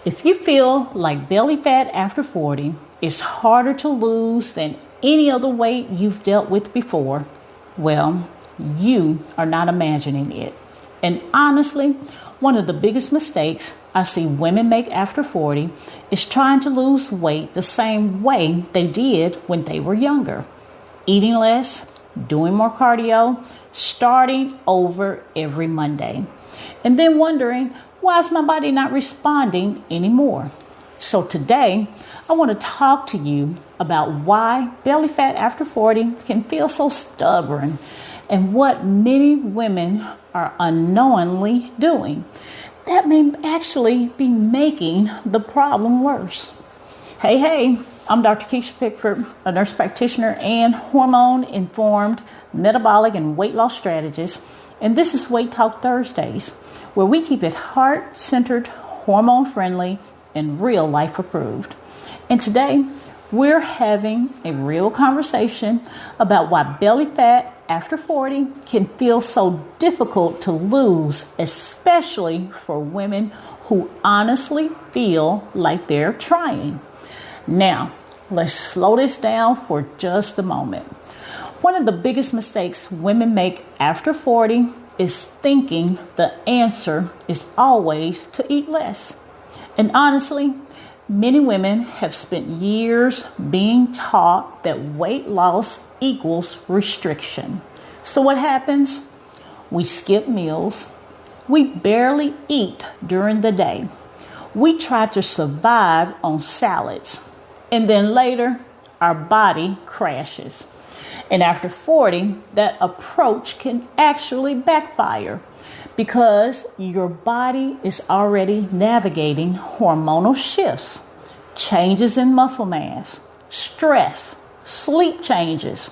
If you feel like belly fat after 40 is harder to lose than any other weight you've dealt with before, well, you are not imagining it. And honestly, one of the biggest mistakes I see women make after 40 is trying to lose weight the same way they did when they were younger. Eating less, doing more cardio, starting over every Monday, and then wondering, why is my body not responding anymore? So today, I want to talk to you about why belly fat after 40 can feel so stubborn and what many women are unknowingly doing that may actually be making the problem worse. Hey, I'm Dr. Kisha Pickford, a nurse practitioner and hormone-informed metabolic and weight loss strategist, and this is Weight Talk Thursdays, where we keep it heart-centered, hormone-friendly, and real-life approved. And today, we're having a real conversation about why belly fat after 40 can feel so difficult to lose, especially for women who honestly feel like they're trying. Now, let's slow this down for just a moment. One of the biggest mistakes women make after 40 is thinking the answer is always to eat less. And honestly, many women have spent years being taught that weight loss equals restriction. So what happens? We skip meals. We barely eat during the day. We try to survive on salads. And then later, our body crashes. And after 40, that approach can actually backfire because your body is already navigating hormonal shifts, changes in muscle mass, stress, sleep changes.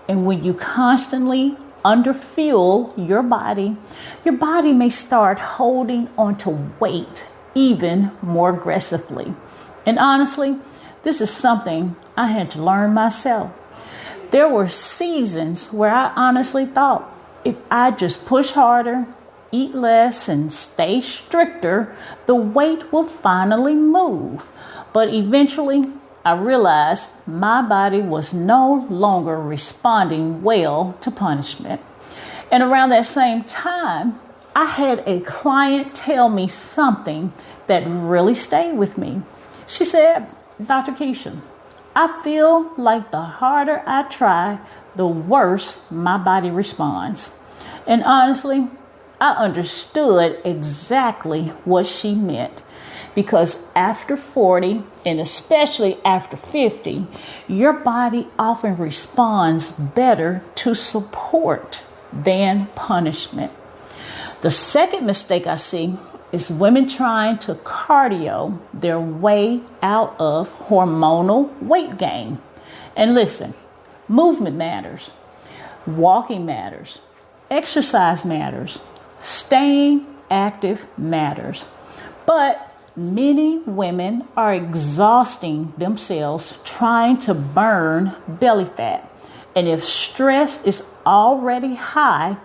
And when you constantly underfuel your body may start holding onto weight even more aggressively. And honestly, this is something I had to learn myself. There were seasons where I honestly thought if I just push harder, eat less, and stay stricter, the weight will finally move. But eventually, I realized my body was no longer responding well to punishment. And around that same time, I had a client tell me something that really stayed with me. She said, Dr. Kisha, I feel like the harder I try, the worse my body responds. And honestly, I understood exactly what she meant. Because after 40, and especially after 50, your body often responds better to support than punishment. The second mistake I see is women trying to cardio their way out of hormonal weight gain. And listen, movement matters, walking matters, exercise matters, staying active matters. But many women are exhausting themselves trying to burn belly fat. And if stress is already high,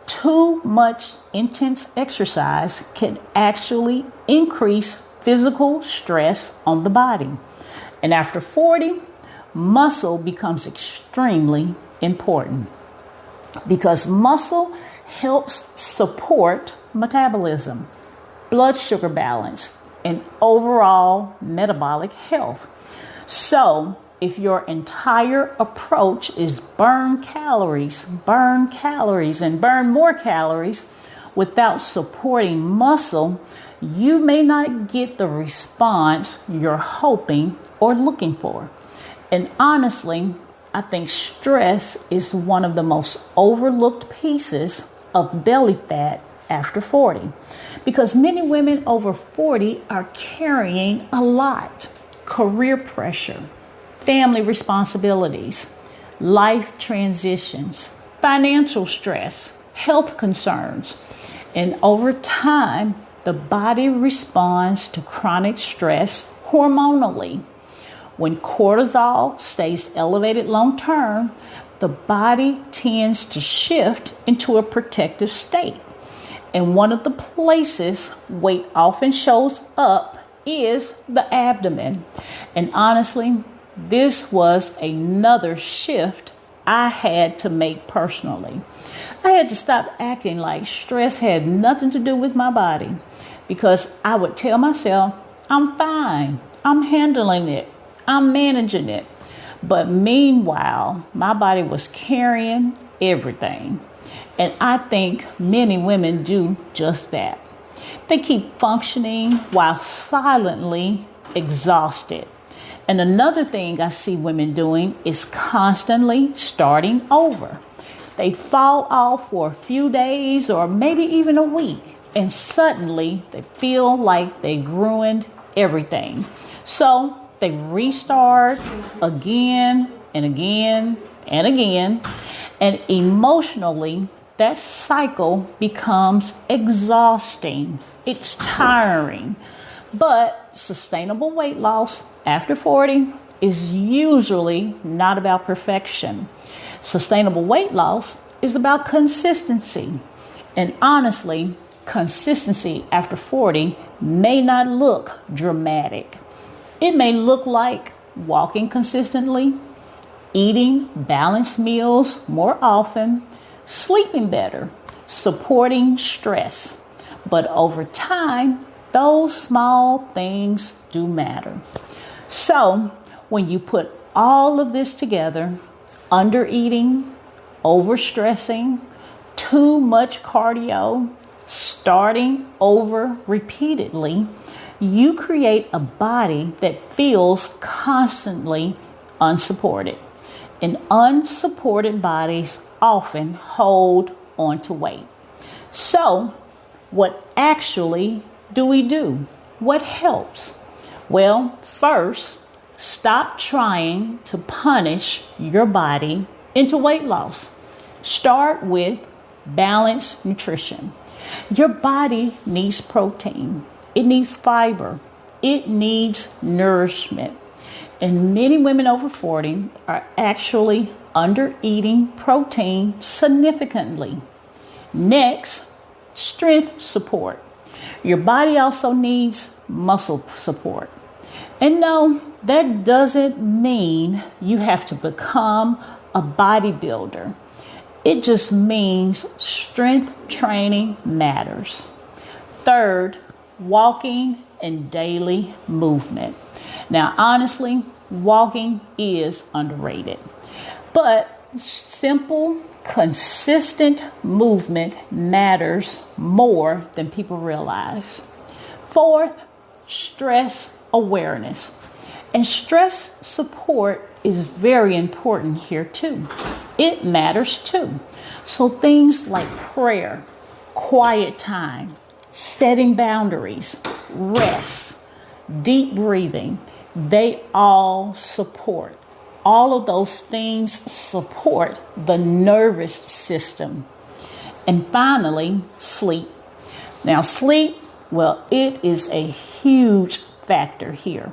too much intense exercise can actually increase physical stress on the body. And after 40, muscle becomes extremely important because muscle helps support metabolism, blood sugar balance, and overall metabolic health. So, if your entire approach is burn calories, and burn more calories without supporting muscle, you may not get the response you're hoping or looking for. And honestly, I think stress is one of the most overlooked pieces of belly fat after 40, because many women over 40 are carrying a lot: career pressure, family responsibilities, life transitions, financial stress, health concerns. And over time, the body responds to chronic stress hormonally. When cortisol stays elevated long term, the body tends to shift into a protective state. And one of the places weight often shows up is the abdomen. And honestly, this was another shift I had to make personally. I had to stop acting like stress had nothing to do with my body, because I would tell myself, I'm fine, I'm handling it, I'm managing it. But meanwhile, my body was carrying everything. And I think many women do just that. They keep functioning while silently exhausted. And another thing I see women doing is constantly starting over. They fall off for a few days or maybe even a week, and suddenly they feel like they ruined everything. So they restart again and again and again. And emotionally, that cycle becomes exhausting. It's tiring. But sustainable weight loss after 40 is usually not about perfection. Sustainable weight loss is about consistency. And honestly, consistency after 40 may not look dramatic. It may look like walking consistently, eating balanced meals more often, sleeping better, supporting stress. But over time, those small things do matter. So when you put all of this together, undereating, overstressing, too much cardio, starting over repeatedly, you create a body that feels constantly unsupported. And unsupported bodies often hold on to weight. So what actually do we do? What helps? Well, first, stop trying to punish your body into weight loss. Start with balanced nutrition. Your body needs protein. It needs fiber. It needs nourishment. And many women over 40 are actually under eating protein significantly. Next, strength support. Your body also needs muscle support. And no, that doesn't mean you have to become a bodybuilder. It just means strength training matters. Third, walking and daily movement. Now, honestly, walking is underrated. But simple, consistent movement matters more than people realize. Fourth, stress awareness. And stress support is very important here too. It matters too. So things like prayer, quiet time, setting boundaries, rest, deep breathing, they all support. All of those things support the nervous system. And finally, sleep. Now, sleep, well, it is a huge factor here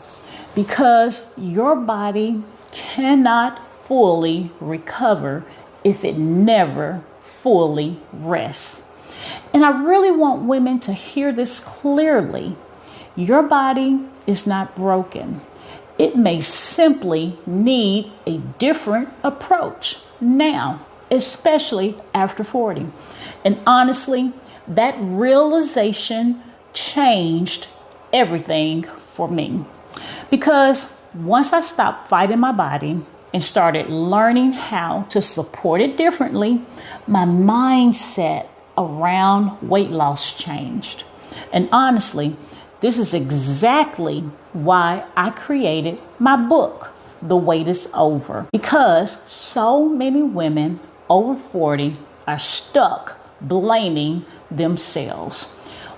because your body cannot fully recover if it never fully rests. And I really want women to hear this clearly. Your body is not broken. It may simply need a different approach now, especially after 40. And honestly, that realization changed everything for me. Because once I stopped fighting my body and started learning how to support it differently, my mindset around weight loss changed. And honestly, this is exactly why I created my book, The Wait Is Over. Because so many women over 40 are stuck blaming themselves,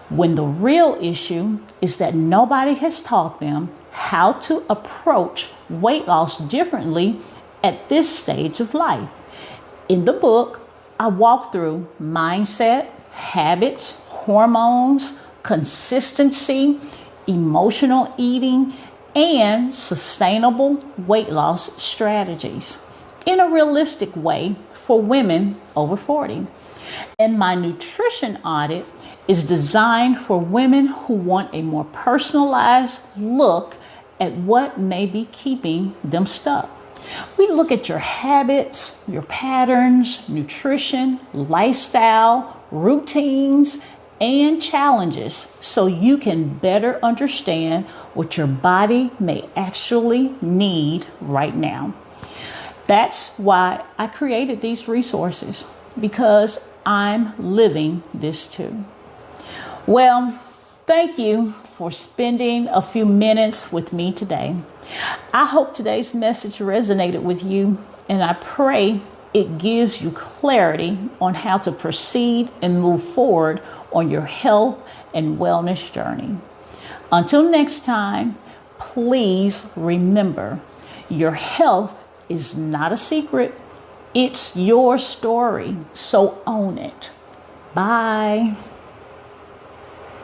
when the real issue is that nobody has taught them how to approach weight loss differently at this stage of life. In the book, I walk through mindset, habits, hormones, consistency, emotional eating, and sustainable weight loss strategies in a realistic way for women over 40. And my nutrition audit is designed for women who want a more personalized look at what may be keeping them stuck. We look at your habits, your patterns, nutrition, lifestyle, routines, and challenges so you can better understand what your body may actually need right now. That's why I created these resources, because I'm living this too. Well, thank you for spending a few minutes with me today. I hope today's message resonated with you, and I pray it gives you clarity on how to proceed and move forward on your health and wellness journey. Until next time, please remember, your health is not a secret. It's your story, so own it. Bye.